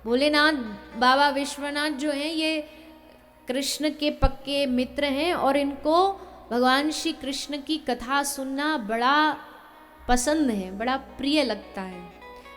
भोलेनाथ बाबा विश्वनाथ जो हैं ये कृष्ण के पक्के मित्र हैं और इनको भगवान श्री कृष्ण की कथा सुनना बड़ा पसंद है, बड़ा प्रिय लगता है।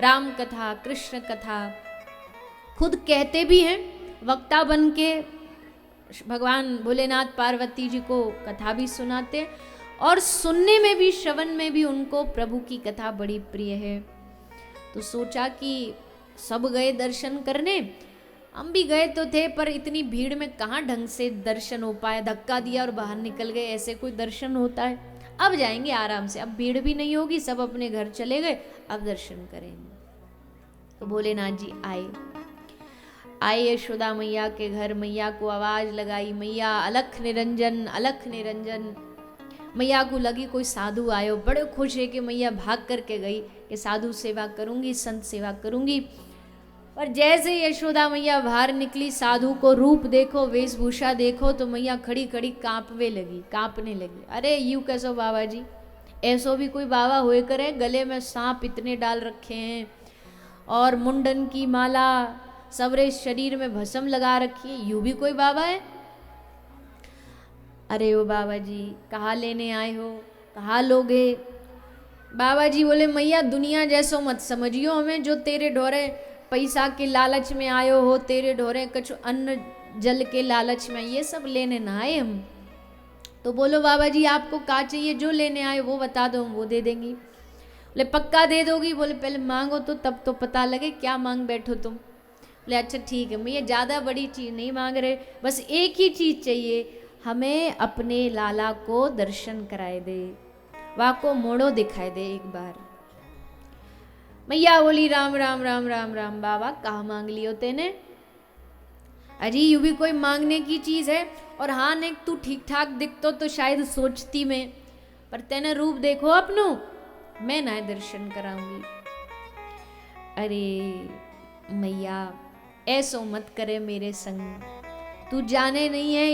राम कथा, कृष्ण कथा खुद कहते भी हैं, वक्ता बन के भगवान भोलेनाथ पार्वती जी को कथा भी सुनाते हैं और सुनने में भी, श्रवण में भी उनको प्रभु की कथा बड़ी प्रिय है। तो सोचा कि सब गए दर्शन करने, हम भी गए तो थे पर इतनी भीड़ में कहाँ ढंग से दर्शन हो पाया, धक्का दिया और बाहर निकल गए, ऐसे कोई दर्शन होता है। अब जाएंगे आराम से, अब भीड़ भी नहीं होगी, सब अपने घर चले गए, अब दर्शन करेंगे। तो भोलेनाथ जी आए यशोदा मैया के घर, मैया को आवाज लगाई, मैया अलख निरंजन, अलख निरंजन। मैया को लगी कोई साधु आयो, बड़े खुश है कि मैया भाग करके गई कि साधु सेवा करूंगी, संत सेवा करूंगी। पर जैसे यशोदा मैया बाहर निकली, साधु को रूप देखो, वेशभूषा देखो, तो मैया खड़ी खड़ी कांपने लगी। अरे यूं कैसो बाबा जी, ऐसो भी कोई बाबा होए करे, गले में सांप इतने डाल रखे हैं और मुंडन की माला, सबरे शरीर में भस्म लगा रखी है, यूं भी कोई बाबा है? अरे ओ बाबा जी, कहाँ लेने आए हो, कहाँ लोगे? बाबा जी बोले, मैया दुनिया जैसो मत समझियो हमें, जो तेरे ढोरे पैसा के लालच में आयो हो, तेरे ढोरे कुछ अन्न जल के लालच में, ये सब लेने ना आए हम। तो बोलो बाबा जी आपको क्या चाहिए, जो लेने आए वो बता दो, हम वो दे देंगी। बोले पक्का दे दोगी? बोले पहले मांगो तो, तब तो पता लगे क्या मांग बैठो तुम। बोले अच्छा ठीक है, मैं ये ज़्यादा बड़ी चीज़ नहीं मांग रहे, बस एक ही चीज़ चाहिए, हमें अपने लाला को दर्शन कराए दे, वाको मोड़ो दिखाए दे एक बार। मैया बोली राम राम राम राम राम, बाबा कहाँ मांग लियो तेने? अजी यू भी कोई मांगने की चीज़ है? और हाँ ने तू ठीक ठाक दिखतो तो शायद सोचती मैं, पर तेने रूप देखो अपनो, मैं ना दर्शन कराऊंगी। अरे मैया ऐसो मत करे मेरे संग, तू जाने नहीं है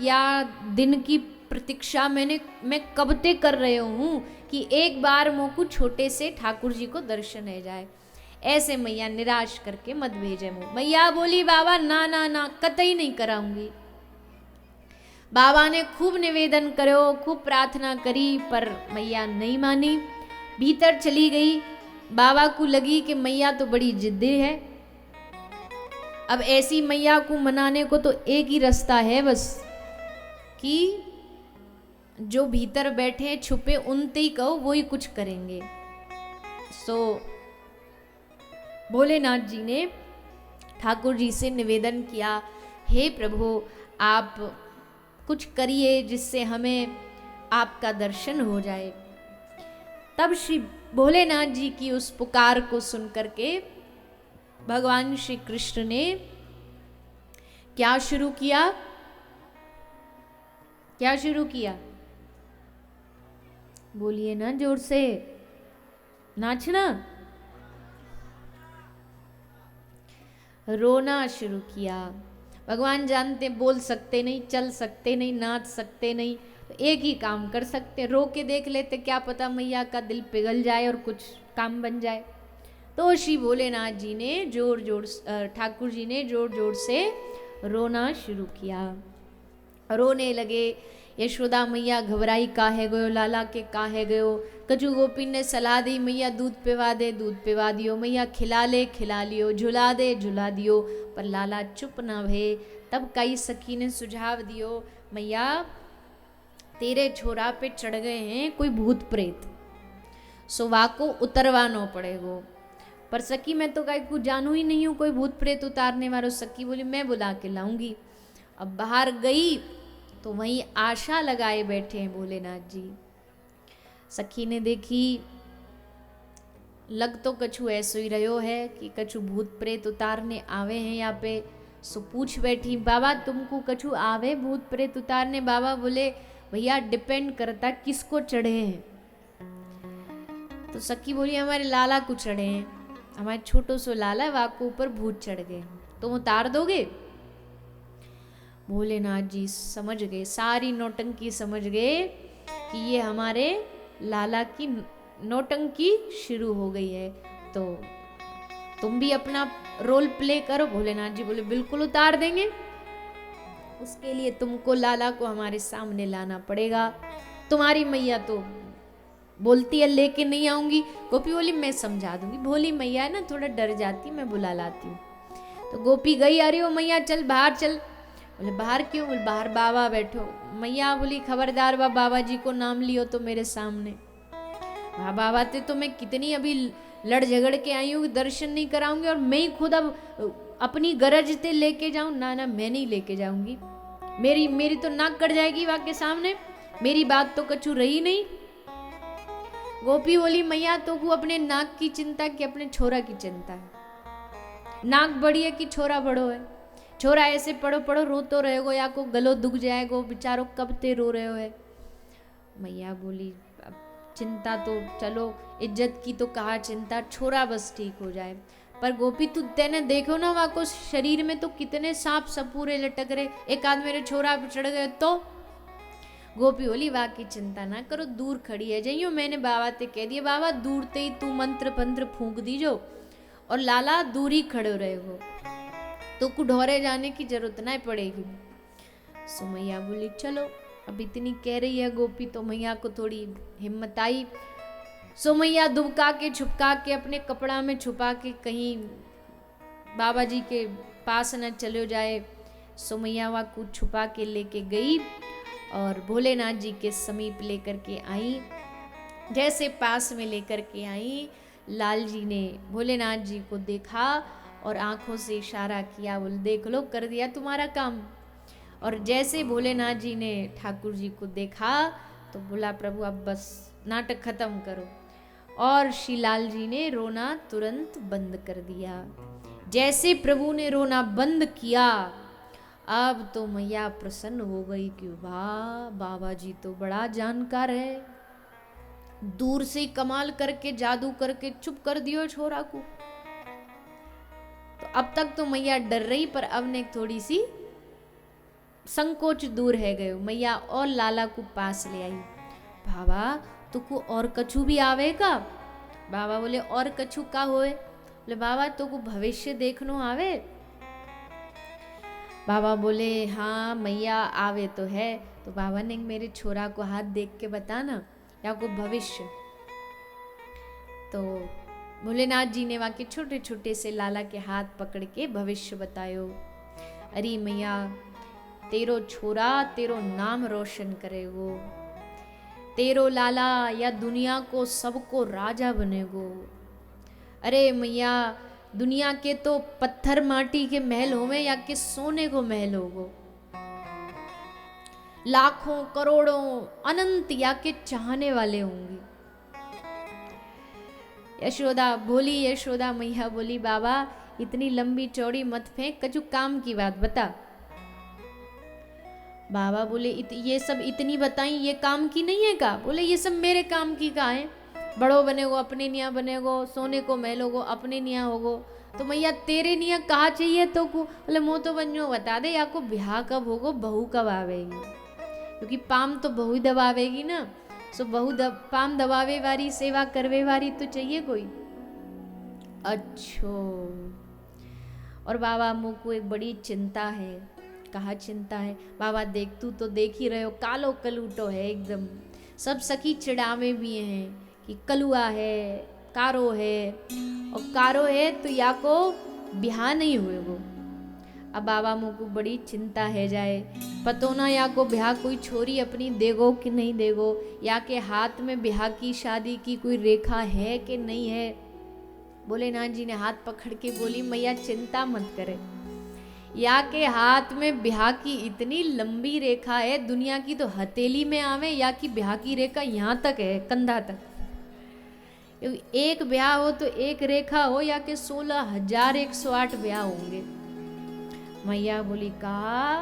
या दिन की प्रतीक्षा मैं कब ते कर रहे हूँ कि एक बार मोको छोटे से ठाकुर जी को दर्शन है जाए। ऐसे मैया निराश करके मत भेजे मुँह। मैया बोली बाबा ना ना ना, कतई नहीं कराऊंगी। बाबा ने खूब निवेदन करो, खूब प्रार्थना करी, पर मैया नहीं मानी, भीतर चली गई। बाबा को लगी कि मैया तो बड़ी जिद्दी है, अब ऐसी मैया को मनाने को तो एक ही रास्ता है बस, कि जो भीतर बैठे छुपे उनते ही कहो, वो ही कुछ करेंगे। सो भोलेनाथ जी ने ठाकुर जी से निवेदन किया, हे प्रभु आप कुछ करिए जिससे हमें आपका दर्शन हो जाए। तब श्री भोलेनाथ जी की उस पुकार को सुन करके भगवान श्री कृष्ण ने क्या शुरू किया? क्या शुरू किया? बोलिए ना जोर से, नाचना, रोना शुरू किया। भगवान जानते बोल सकते नहीं, चल सकते नहीं, नाच सकते नहीं, तो एक ही काम कर सकते, रो के देख लेते, क्या पता मैया का दिल पिघल जाए और कुछ काम बन जाए। तो श्री भोलेनाथ जी ने ठाकुर जी ने जोर जोर से रोना शुरू किया। रोने लगे। यशोदा मैया घबराई, काहे गयो लाला के, काहे गयो? कछु गोपी ने सलाह दी, मैया दूध पिवा दे, दूध पिवा दियो, मैया खिला ले, खिला लियो, झुला दे, झुला दियो, पर लाला चुप ना भे। तब कई सखी ने सुझाव दियो, मैया तेरे छोरा पे चढ़ गए हैं कोई भूत प्रेत, सो वाको उतरवानो पड़ेगो। पर सखी मैं तो कहीं कुछ जानू ही नहीं हूँ कोई भूत प्रेत उतारने वालों। सखी बोली मैं बुला के लाऊंगी। अब बाहर गई तो वहीं आशा लगाए बैठे हैं भोलेनाथ जी। सखी ने देखी, लग तो कछु ऐसो ही रहो है कि कछु भूत प्रेत उतारने आवे हैं यहाँ पे। सो पूछ बैठी, बाबा तुमको कछु आवे भूत प्रेत उतारने? बाबा बोले भैया डिपेंड करता किसको चढ़े हैं। तो सखी बोली हमारे लाला को चढ़े हैं, हमारे छोटो सो लाला है, वाको ऊपर भूत चढ़ गए, तुम उतार दोगे? भोलेनाथ जी समझ गए, सारी नौटंकी समझ गए कि ये हमारे लाला की नौटंकी शुरू हो गई है। तो तुम भी अपना रोल प्ले करो। भोलेनाथ जी बोले बिल्कुल उतार देंगे, उसके लिए तुमको लाला को हमारे सामने लाना पड़ेगा। तुम्हारी मैया तो बोलती है लेके नहीं आऊंगी। गोपी बोली मैं समझा दूंगी, भोली मैया है ना, थोड़ा डर जाती, मैं बुला लाती हूँ। तो गोपी गई, अरे ओ मैया चल बाहर चल। बोले बाहर क्यों? बोले बाहर बाबा बैठो। मैया बोली खबरदार बाबा जी को नाम लियो तो मेरे सामने। वाह बाबा ते तो मैं कितनी अभी लड़ झगड़ के आई हूँ, दर्शन नहीं कराऊंगी और मैं ही खुद अब अपनी गरजते लेके जाऊं? ना ना, मैं नहीं लेके जाऊंगी, मेरी तो नाक कट जाएगी वहां के सामने, मेरी बात तो कछु रही नहीं। गोपी बोली मैया तो को अपने नाक की चिंता कि अपने छोरा की चिंता है? नाक बड़ी है कि छोरा बड़ो है? छोरा ऐसे पढ़ो पढ़ो रोतो रहेगो या को गलो दुख जाएगो, बेचारो कब ते रो रहे हो है। मैया बोली अब चिंता तो चलो इज्जत की तो कहा चिंता, छोरा बस ठीक हो जाए। पर गोपी तू तेने देखो ना वहां को शरीर में तो कितने सांप सपूरे लटक रहे, एक आध मेरे छोरा पे चढ़ गए तो। गोपी बोली वाह की चिंता ना करो, दूर खड़ी है जाइयो, मैंने बाबा ते कह दिया बाबा दूर ते ही तू मंत्र पंत्र फूंक दीजो और लाला दूर ही खड़े रहे हो, तो को ढोरे जाने की जरूरत ना पड़ेगी। सो मैया बोली चलो, अब इतनी कह रही है गोपी तो मैया को थोड़ी हिम्मत आई। सो मैया दुबका के छुपका के अपने कपड़ा में छुपा के कहीं बाबा जी के पास न चलो जाए। सो मैया वहाँ कुछ छुपा के लेके गई और भोलेनाथ जी के समीप लेकर के आई। जैसे पास में लेकर के आई, लाल जी ने भोलेनाथ जी को देखा और आंखों से इशारा किया, बोल देख लो कर दिया तुम्हारा काम। और जैसे भोलेनाथ जी ने ठाकुर जी को देखा तो बोला प्रभु अब बस नाटक खत्म करो, और श्री लाल जी ने रोना तुरंत बंद कर दिया। जैसे प्रभु ने रोना बंद किया, अब तो मैया प्रसन्न हो गई कि वाह बाबा जी तो बड़ा जानकार है, दूर से कमाल करके जादू करके चुप कर दियो छोरा को। तो अब तक तो मैया डर रही, पर अब ने थोड़ी सी संकोच दूर है गयो। मैया और लाला को पास ले आई, बाबा तुको और कछु भी आवेगा? बाबा बोले और कछु का होए? बोले बाबा तुको भविष्य देखनो आवे? बाबा बोले हाँ मैया आवे तो है। तो बाबा ने मेरे छोरा को हाथ देख के बताना या को भविष्य। तो भोलेनाथ जी ने वहाँ के छोटे छोटे से लाला के हाथ पकड़ के भविष्य बतायो। अरे मैया तेरो छोरा तेरो नाम रोशन करेगो, तेरो लाला या दुनिया को सबको राजा बनेगो। अरे मैया दुनिया के तो पत्थर माटी के महल होवे या के सोने को महल होगो, लाखों करोड़ों अनंत या के चाहने वाले होंगे। यशोदा बोली, यशोदा मैया बोली बाबा इतनी लंबी चौड़ी मत फेंक, कछु काम की बात बता। बाबा बोले ये सब इतनी बताई, ये काम की नहीं है का? बोले ये सब मेरे काम की का है, बड़ो बनेगो अपने निया बनेगो, सोने को महलोगो अपने निया होगो। तो मैया तेरे निया कहा चाहिए तो को? बोले मो तो बनो बता दे या को ब्याह कब होगो, बहू कब आवेगी, क्योंकि पाम तो बहू ही दबावेगी ना। सो बहू पाम दबावे वारी सेवा करवे वारी तो चाहिए कोई। अच्छो। और बाबा मुँह को एक बड़ी चिंता है। कहा चिंता है? बाबा देख तू तो देख ही रहे हो, कालो कलूटो है एकदम, सब सखी चिड़ावे भी हैं कि कलुआ है कारो है, और कारो है तो या को ब्याह नहीं हुए वो। अब बाबा मुँह को बड़ी चिंता है जाए, पतो ना या को ब्याह कोई छोरी अपनी देगो कि नहीं देगो, या के हाथ में ब्याह की शादी की कोई रेखा है कि नहीं है। भोलेनाथ जी ने हाथ पकड़ के बोली मैया चिंता मत करे, या के हाथ में ब्याह की इतनी लंबी रेखा है, दुनिया की तो हथेली में आवे, या की ब्याह की रेखा यहाँ तक है कंधा तक। एक ब्याह हो तो एक रेखा हो, या के 16,108 ब्याह होंगे। मैया बोली कहा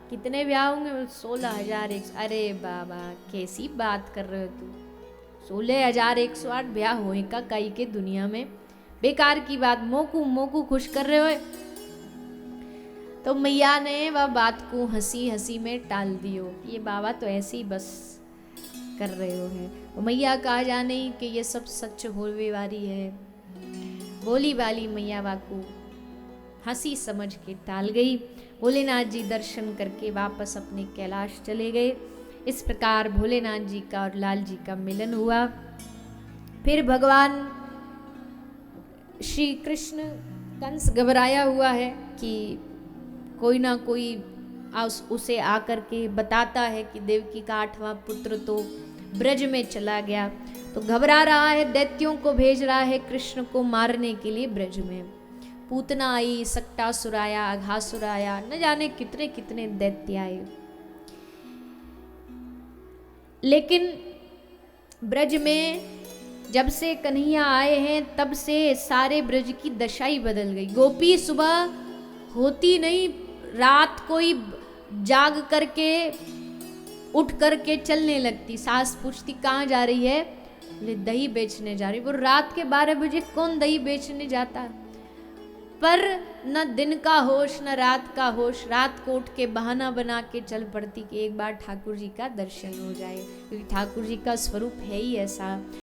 कितने ब्याह होंगे? 16,100। अरे बाबा कैसी बात कर रहे हो तू, 16,108 ब्याह होए का कई के दुनिया में? बेकार की बात, मोकू खुश कर रहे हो। तो मैया ने वह बात को हंसी हंसी में टाल दियो, ये बाबा तो ऐसे ही बस कर रहे हो है। तो मैया कहा जाने कि ये सब सच होवे वाली है। बोली वाली मैया वाकू हंसी समझ के टाल गई। भोलेनाथ जी दर्शन करके वापस अपने कैलाश चले गए। इस प्रकार भोलेनाथ जी का और लाल जी का मिलन हुआ। फिर भगवान श्री कृष्ण, कंस घबराया हुआ है कि कोई ना कोई उसे आकर के बताता है कि देवकी का 8वां पुत्र तो ब्रज में चला गया, तो घबरा रहा है, दैत्यों को भेज रहा है कृष्ण को मारने के लिए ब्रज में। पूतना आई, सक्टासुर आया, अघासुर आया, न जाने कितने कितने दैत्य आए। लेकिन ब्रज में जब से कन्हैया आए हैं तब से सारे ब्रज की दशा ही बदल गई। गोपी सुबह होती नहीं, रात को ही जाग करके उठ करके चलने लगती। सास पूछती कहाँ जा रही है, बोले दही बेचने जा रही। वो रात के 12 बजे कौन दही बेचने जाता है। पर न दिन का होश न रात का होश, रात को उठ के बहाना बना के चल पड़ती कि एक बार ठाकुर जी का दर्शन हो जाए, क्योंकि ठाकुर जी का स्वरूप है ही ऐसा।